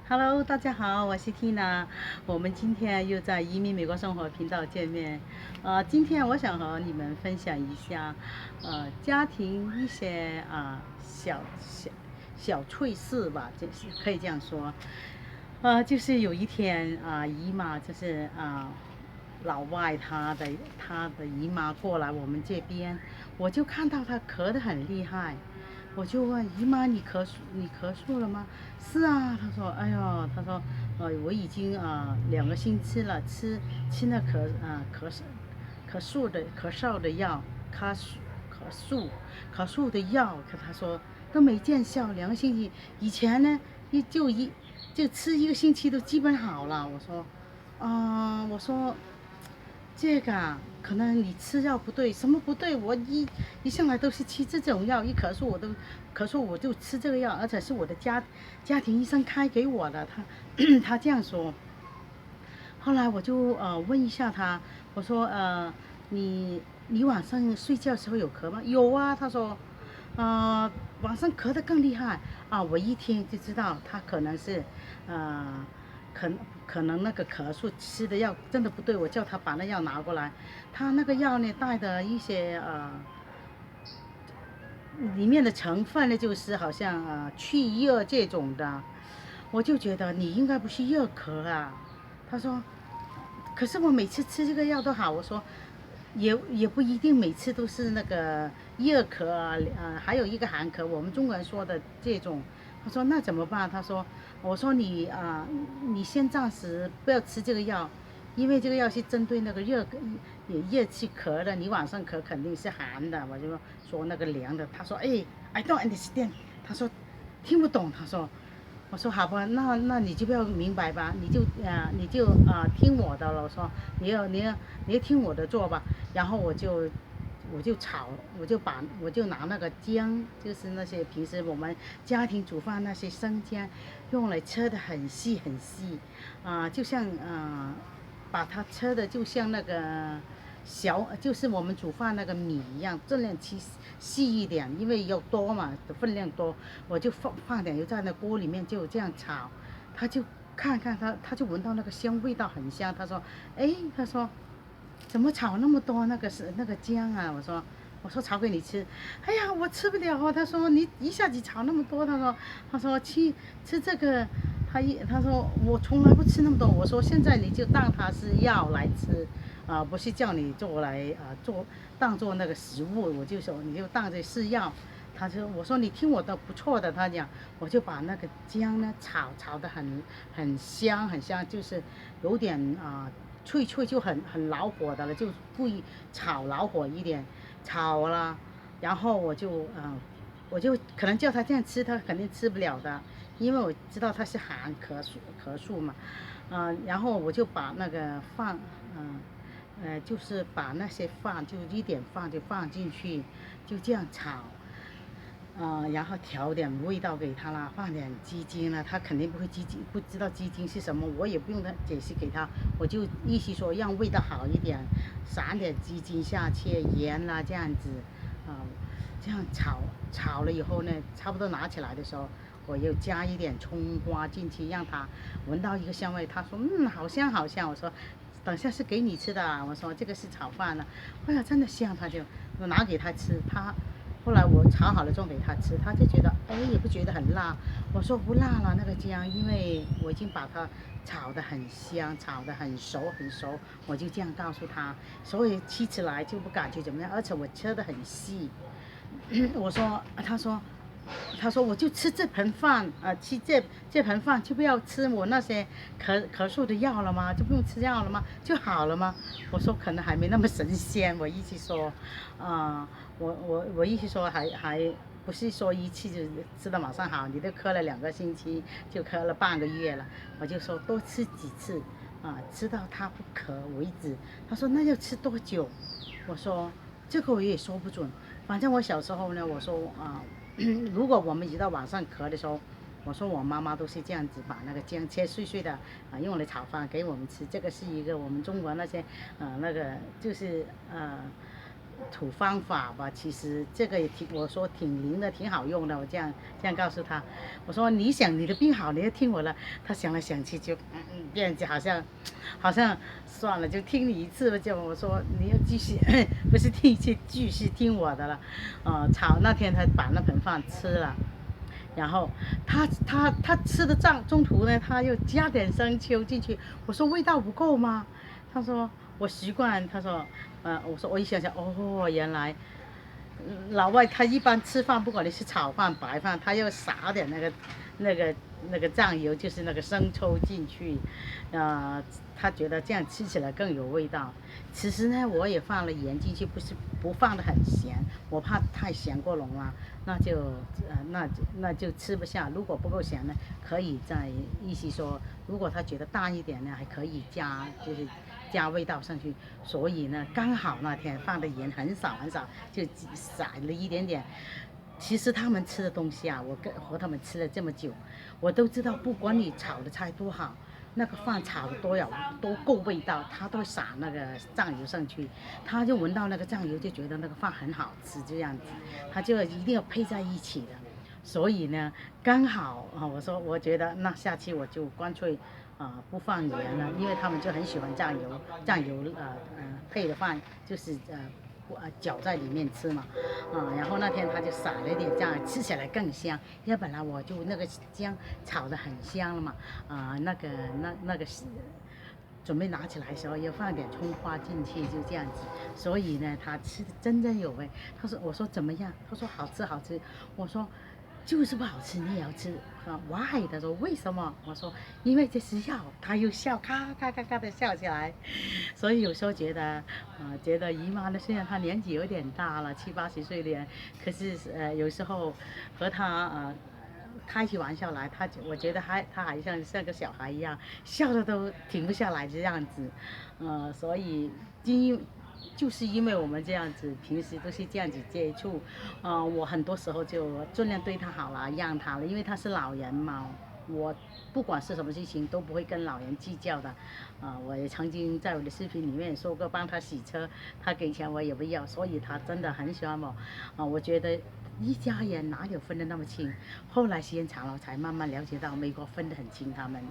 Hello，大家好，我是 Tina，我们今天又在移民美国生活频道见面。今天我想和你们分享一下，家庭一些小趣事吧，就是可以这样说。就是有一天姨妈就是老外她的姨妈过来我们这边，我就看到她咳得很厉害，我就问姨妈你咳嗽了吗？是啊，她说哎呦，她说我已经2个星期了，吃那咳嗽的药，咳嗽的药，可她说都没见效，2个星期。以前呢就吃1个星期都基本好了。我说这个可能你吃药不对，什么不对？我一向来都是吃这种药，一咳嗽我就吃这个药，而且是我的家庭医生开给我的。他这样说。后来我就问一下他，我说你晚上睡觉的时候有咳吗？有啊，他说，呃晚上咳得更厉害啊。我一听就知道他可能是呃可可能那个咳嗽吃的药真的不对，我叫他把那药拿过来。他那个药呢带的一些里面的成分呢，就是好像去热这种的。我就觉得你应该不是热咳啊。他说，可是我每次吃这个药都好。我说，也不一定每次都是那个热咳啊，还有一个寒咳，我们中国人说的这种。他说那怎么办？我说你先暂时不要吃这个药，因为这个药是针对那个热气咳的，你晚上咳肯定是寒的。我就说那个凉的。他说哎，I don't understand。他说听不懂。我说好吧，那你就不要明白吧，你就听我的了。我说你要听我的做吧。然后我就炒，我就拿那个姜，就是那些平时我们家庭煮饭那些生姜，用来切的很细很细。就像把它切的就像那个就是我们煮饭那个米一样，尽量切细一点，因为要多嘛，分量多。我就放点油在那锅里面，就这样炒。他就看看他就闻到那个香，味道很香。他说，哎，他说怎么炒那么多那个姜啊？我说炒给你吃。哎呀，我吃不了。他说你一下子炒那么多。他说吃这个。他说我从来不吃那么多。我说现在你就当它是药来吃，不是叫你做来当做那个食物。我就说你就当这是药。我说你听我的不错的。他讲我就把那个姜呢炒的很香很香，就是有点脆脆，就很老火的了，就故意炒老火一点，炒了。然后我就可能叫他这样吃，他肯定吃不了的，因为我知道他是咳嗽嘛。然后我就把那个饭，就是把那些饭就一点饭就放进去，就这样炒。然后调点味道给他啦，放点鸡精啦。他肯定不知道鸡精是什么，我也不用他解释给他。我就意思说让味道好一点，撒点鸡精下去，盐啦这样子。啊、这样炒了以后呢，差不多拿起来的时候，我又加一点葱花进去，让他闻到一个香味。他说好香好香。我说等下是给你吃的啊。我说这个是炒饭呢。哎呀真的香。我拿给他吃。后来我炒好了之后给他吃，他就觉得也不觉得很辣。我说不辣了那个姜，因为我已经把它炒得很香，炒得很熟很熟。我就这样告诉他，所以吃起来就不感觉怎么样，而且我切得很细。我说，他说我就吃这盆饭吃这盆饭就不要吃我那些咳嗽的药了吗？就不用吃药了吗？就好了吗？我说可能还没那么神仙。我意思说，啊、我意思说还不是说一次就吃到马上好，你都咳了2个星期，就咳了半个月了。我就说多吃几次吃到他不咳为止。他说那要吃多久？我说这个我也说不准。反正我小时候呢，我说如果我们一到晚上咳的时候，我说我妈妈都是这样子把那个姜切碎碎的用来炒饭给我们吃。这个是一个我们中国那些那个就是土方法吧，其实这个也挺，我说挺灵的，挺好用的。我这样告诉他，我说你想你的病好，你要听我的。他想来想去就变成好像算了，就听你一次吧。就我说你要继续，不是听一次，继续听我的了。那天他把那盆饭吃了。然后他吃的中途呢，他又加点生抽进去。我说味道不够吗？他说我习惯。他说，我说我一想想，哦，原来老外他一般吃饭，不管你是炒饭、白饭，他要撒点那个酱油，就是那个生抽进去，呃，他觉得这样吃起来更有味道。其实呢，我也放了盐进去，不放的很咸，我怕太咸过浓了，那就吃不下。如果不够咸呢，可以再意思说，如果他觉得淡一点呢，还可以就是加味道上去。所以呢，刚好那天放的盐很少很少，就撒了一点点。其实他们吃的东西啊，我和他们吃了这么久，我都知道，不管你炒的菜多好，那个饭炒的多够味道，他都会撒那个酱油上去，他就闻到那个酱油就觉得那个饭很好吃，这样子，他就一定要配在一起的。所以呢，刚好我说我觉得那下期我就干脆不放盐了，因为他们就很喜欢酱油配的饭就是搅在里面吃嘛。然后那天他就撒了一点酱，吃起来更香。要本来我就那个姜炒的很香了嘛。那个准备拿起来的时候要放点葱花进去，就这样子。所以呢，他吃的真正有味。我说怎么样？他说好吃好吃。我说就是不好吃，你也要吃。Why？ 他说为什么？我说因为这是药。他又笑，咔咔咔咔的笑起来。所以有时候觉得姨妈呢，虽然她年纪有点大了，70、80岁的，可是有时候和她开起玩笑来，我觉得她还像个小孩一样，笑的都停不下来这样子。所以就是因为我们这样子，平时都是这样子接触，我很多时候就尽量对他好了，让他了，因为他是老人嘛，我不管是什么事情都不会跟老人计较的。我也曾经在我的视频里面说过，帮他洗车，他给钱我也不要，所以他真的很喜欢我。我觉得一家人哪有分得那么清？后来时间长了，才慢慢了解到美国分得很清，他们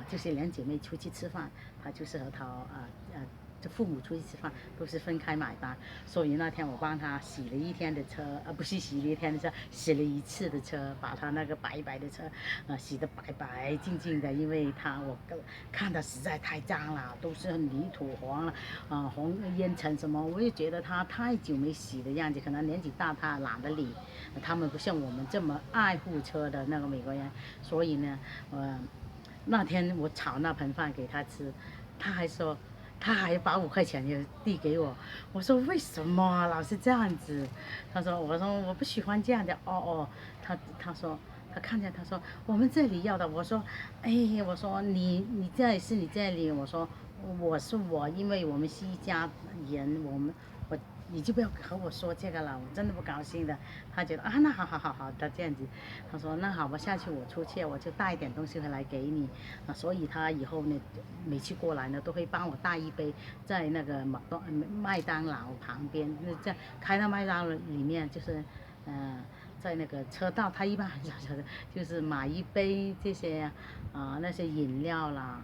就是两姐妹出去吃饭，他就是和他这父母出去吃饭都是分开买单。所以那天我帮他洗了一天的车，不是洗了一天的车，洗了一次的车，把他那个白白的车，洗得白白净净的。因为我看他实在太脏了，都是泥土黄了，红烟尘什么，我也觉得他太久没洗的样子，可能年纪大他懒得理。他们不像我们这么爱护车的那个美国人。所以呢，那天我炒那盆饭给他吃，他还说。他还把5块钱也递给我。我说为什么老是这样子？我说我不喜欢这样的。他说他看见他说我们这里要的。我说我说你这里是你这里。我说我是我，因为我们是一家人，你就不要和我说这个了，我真的不高兴的。他觉得那好，他这样子。他说那好吧，下去我出去我就带一点东西回来给你。所以他以后呢，每次过来呢都会帮我带一杯，在那个麦当劳旁边，在开到麦当劳里面，就是在那个车道，他一般很少的，就是买一杯这些那些饮料啦，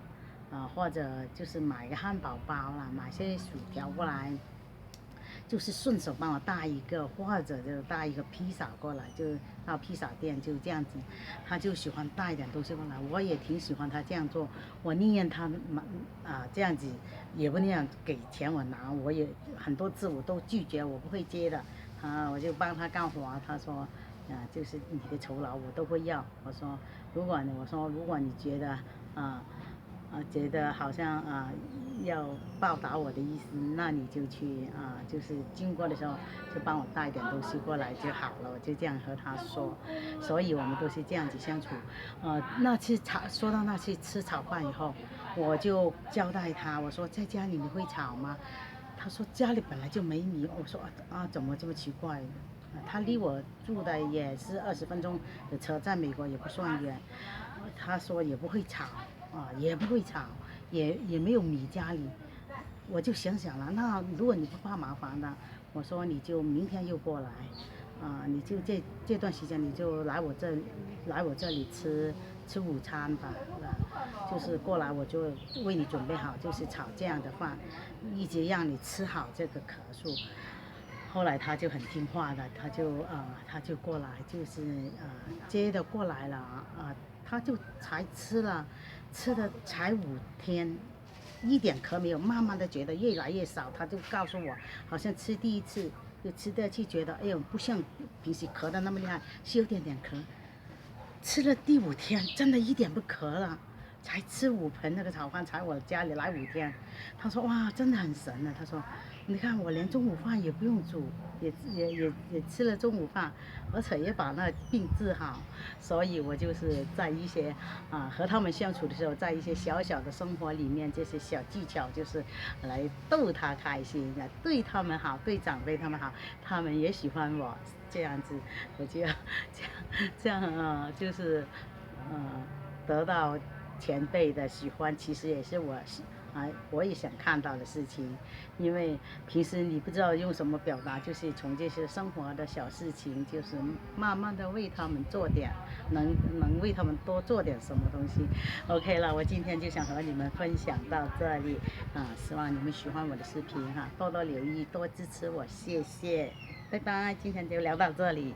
或者就是买个汉堡包啦，买些薯条过来。就是顺手帮我带一个，或者就带一个披萨过来，就到披萨店就这样子。他就喜欢带一点东西过来，我也挺喜欢他这样做。我宁愿他这样子，也不那样给钱我拿。我也很多次我都拒绝，我不会接的。我就帮他干活。他说就是你的酬劳我都会要。我说如果你觉得觉得好像要报答我的意思，那你就去就是经过的时候就帮我带点东西过来就好了。我就这样和他说。所以我们都是这样子相处。说到那次吃炒饭以后，我就交代他，我说在家里你会炒吗？他说家里本来就没米。我说怎么这么奇怪？他离我住的也是20分钟的车，在美国也不算远。他说也不会炒也不会炒，也没有米家里。我就想了，那如果你不怕麻烦的，我说你就明天又过来，你就这段时间你就来我这里吃午餐吧，就是过来我就为你准备好，就是炒这样的饭，一直让你吃好这个可素。后来他就很听话的，他就过来，就是接着过来了他就才吃的才5天，一点壳没有，慢慢的觉得越来越少，他就告诉我，好像吃第一次就吃的去觉得，哎呦不像平时壳的那么厉害，是有点壳。吃了第5天，真的一点不壳了。才吃5盆那个炒饭，才我家里来5天，他说哇，真的很神啊。他说，你看我连中午饭也不用煮，也吃了中午饭，而且也把那病治好。所以我就是在一些和他们相处的时候，在一些小小的生活里面，这些小技巧就是来逗他开心，来对他们好，对长辈他们好，他们也喜欢我这样子，我就要这样就是得到前辈的喜欢，其实也是我也想看到的事情。因为平时你不知道用什么表达，就是从这些生活的小事情，就是慢慢的为他们做点，能为他们多做点什么东西。OK 了，我今天就想和你们分享到这里希望你们喜欢我的视频多多留意，多支持我，谢谢，拜拜，今天就聊到这里。